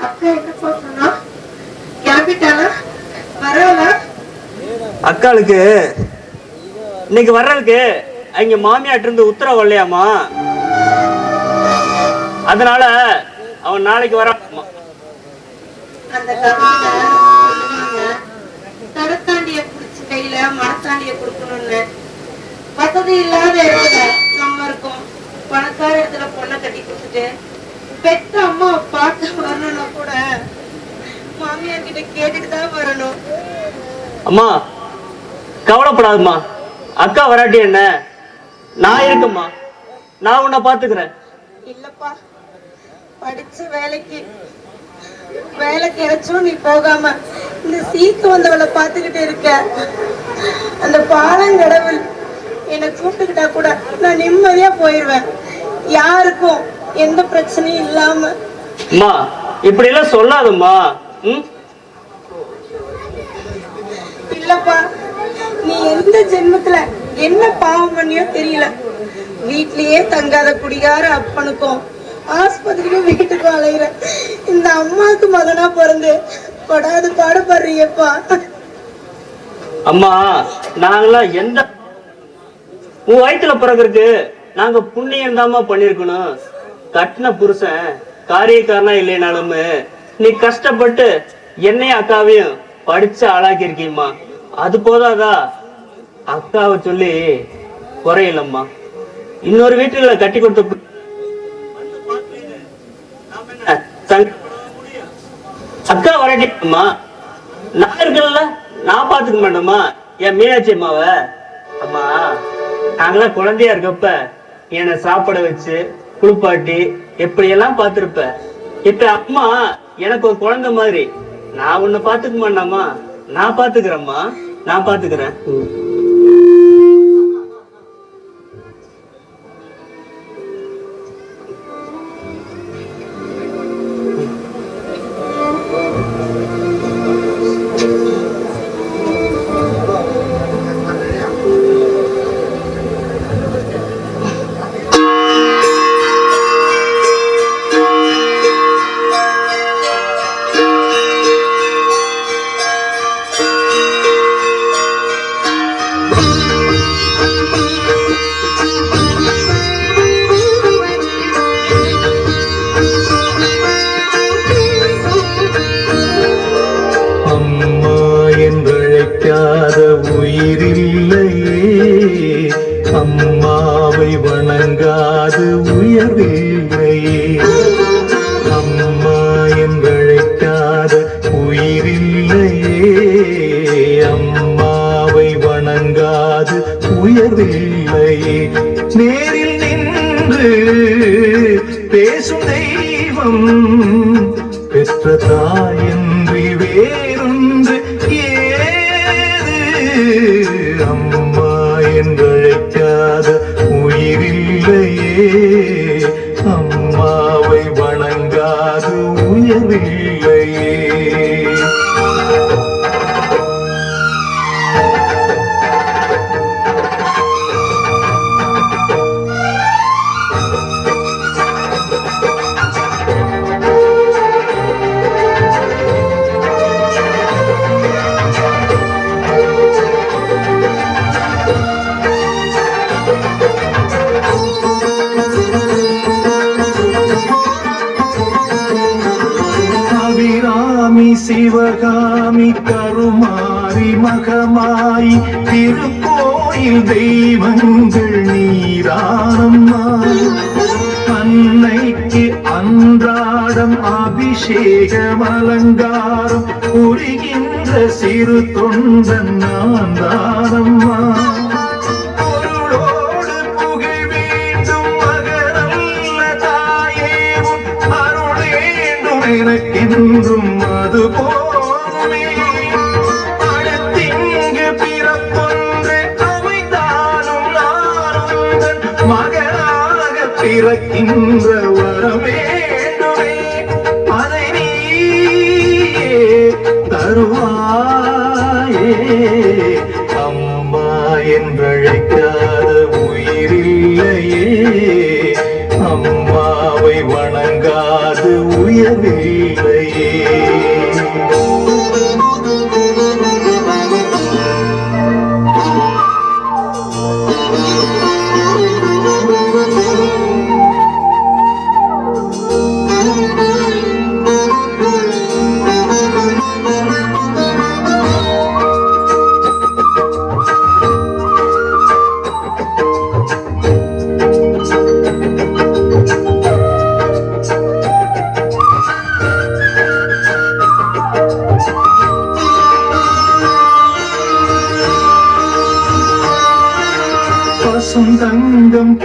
அக்கா என்னப்பா சொன்னா? கிளம்பிட்டாளா? வரவளா? அக்காளுக்கு இன்னைக்கு வர்றதுக்கு அங்க மாமியாட்டு இருந்து உத்தரவு இல்லையாமா, அதனால அவன் நாளைக்கு வராமா. அந்த காலத்துல சொல்லுவாங்க, கடத்தாண்டிய புடிச்சு கையில மனத்தாண்டிய கொடுக்கணும்னு. வசதி இல்லாத இடத்துல நம்ம இருக்கோம், பணக்கார இடத்துல பொண்ணை கட்டி கொடுத்துட்டு பெத்த அம்மா பார்த்து வரணும்னா கூட மாமியார் கிட்ட கேட்டுட்டு தான் வரணும். அம்மா கவலைப்படாதுமா, அக்கா வராட்டி என்ன, நான் இருக்கம்மா, நான் உன்னை பாத்துக்கிறேன். இல்லப்பா, படிச்ச வேலை கிடைச்சும் நீ போகாம இந்த சீக்கு வந்தவளை பாத்துக்கிட்டு இருக்க. அந்த பாலங்கடவுள் என்னை கூப்பிட்டுக்கிட்டா கூட நான் நிம்மதியா போயிடுவேன், யாருக்கும் எந்த பிரச்சனையும் இல்லாம. அம்மா இப்படி எல்லாம் சொல்லாதம்மா. இல்லப்பா, நீ எந்த ஜென்மத்துல என்ன பாவம் பண்ணியோ தெரியல, வீட்லயே தங்காத குடிகார அப்பனுக்கும் ஆஸ்பத்திரிக்கும் வீட்டுக்கும் அலையிற இந்த அம்மாவுக்கு மகனா பிறந்து படாது பாடுபடுறியப்பா. அம்மா நாங்களாம் எந்த உன் வயிற்றுல பிறகுறதுக்கு நாங்க புண்ணியம் தாமா பண்ணிருக்கணும். கட்டின புருஷன் காரியக்காரனா இல்லைனாலும் நீ கஷ்டப்பட்டு என்னையும் அக்காவையும் படிச்சு ஆளாக்கி இருக்கீம்மா, அது போதாதா? அக்காவை சொல்லி குறையிலம்மா, இன்னொரு வீட்டுல கட்டி கொடுத்த அக்கா வரட்டிம்மா, நான் இருக்கல, நான் பாத்துக்க மாட்டோமா என் மீனாட்சி அம்மாவ? அம்மா நாங்களாம் குழந்தையா இருக்கப்ப என்னை சாப்பிட வச்சு குளிப்பாட்டி எப்படி எல்லாம் பாத்துருப்ப. இப்ப அம்மா எனக்கு ஒரு குழந்தை மாதிரி, நான் உன்னை பாத்துக்க மாட்டாமா? நான் பாத்துக்கிறேம்மா, நான் பாத்துக்கிறேன். உயிரில்லையே அம்மாவை வணங்காது உயர்வில்லையே. அம்மா என்றழைக்காத உயிரில்லையே அம்மாவை வணங்காது உயர்வில்லையே. நேரில் நின்று பேசும் தெய்வம் பெற்ற தாயன்றி வேறொன்று அம்மா என்றழைக்காத உயிரில்லையே அம்மாவை வணங்காது உயர்வில்லையே. சிவகாமி கருமாரி மகமாயி திருக்கோயில் தெய்வங்கள் நீரானம்மா. அன்னைக்கு அன்றாடம் அபிஷேகம் அலங்காரம் புரிகின்ற சிறு தொண்டன் நான் தானம்மா. பொருளோடு புகழ் வேண்டும் மகனல்ல தாயே அருள் வேண்டும் எனக்கென்றும் அது போதுமே. அடுத்திங்கு பிறப்பொன்று அமைந்தாலும் நானுந்தன் மகனாக பிறக்கின்ற வரவேண்டுமே. அதை நீயே தருவாயே அம்மா என்றழைக்காத உயிரில்லையே அம்மாவை வணங்காது உயர்வில்லையே.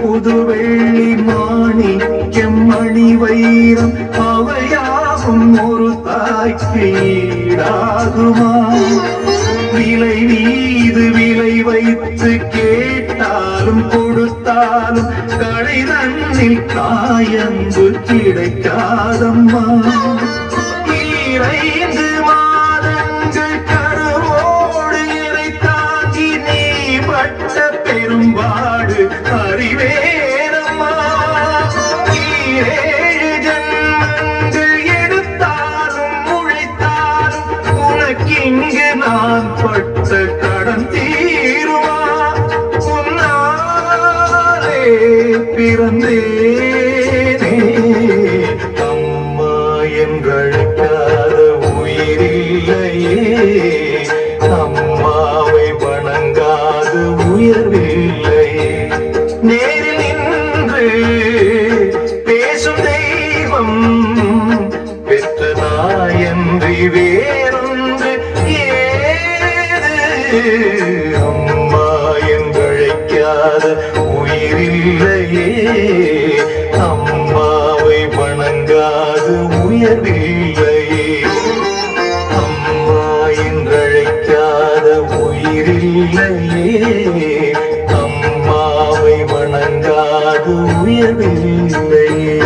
புது வெள்ளி மாணிக்கம் மணி வைரம் அவையாகும் ஒரு தாய்க்கு ஈடாகுமா? விலை மீது விலை வைத்து கேட்டாலும் கொடுத்தாலும் கடை தன்னில் தாயன்பு கிடைக்காதம்மா. 2 மாதங்கள் கருவோடு இறை தாங்கி நீ பட்ட பெரும்பாடு அறிவேனம்மா. 7 ஜன்மங்கள் எடுத்தாலும் உழைத்தாலும் உனக்கிங்கு நான் பட்ட கடன் தீருமா? உன்னாலே பிறந்தேனே அம்மா என்றழைக்காத உயிரில்லையே. அம்மாவை வணங்காத உயர்வில்லையே. நேரில் நின்று பேசும் தெய்வம் பெற்ற நாயன்றி வேறொன்று ஏது? அம்மா என்றழைக்காத உயிரில்லையே. அம்மாவை வணங்காத உயர்வில்லையே. அம்மா என்றழைக்காத உயிரில்லையே. அம்மாவை வணங்காத உயர்வில்லையே.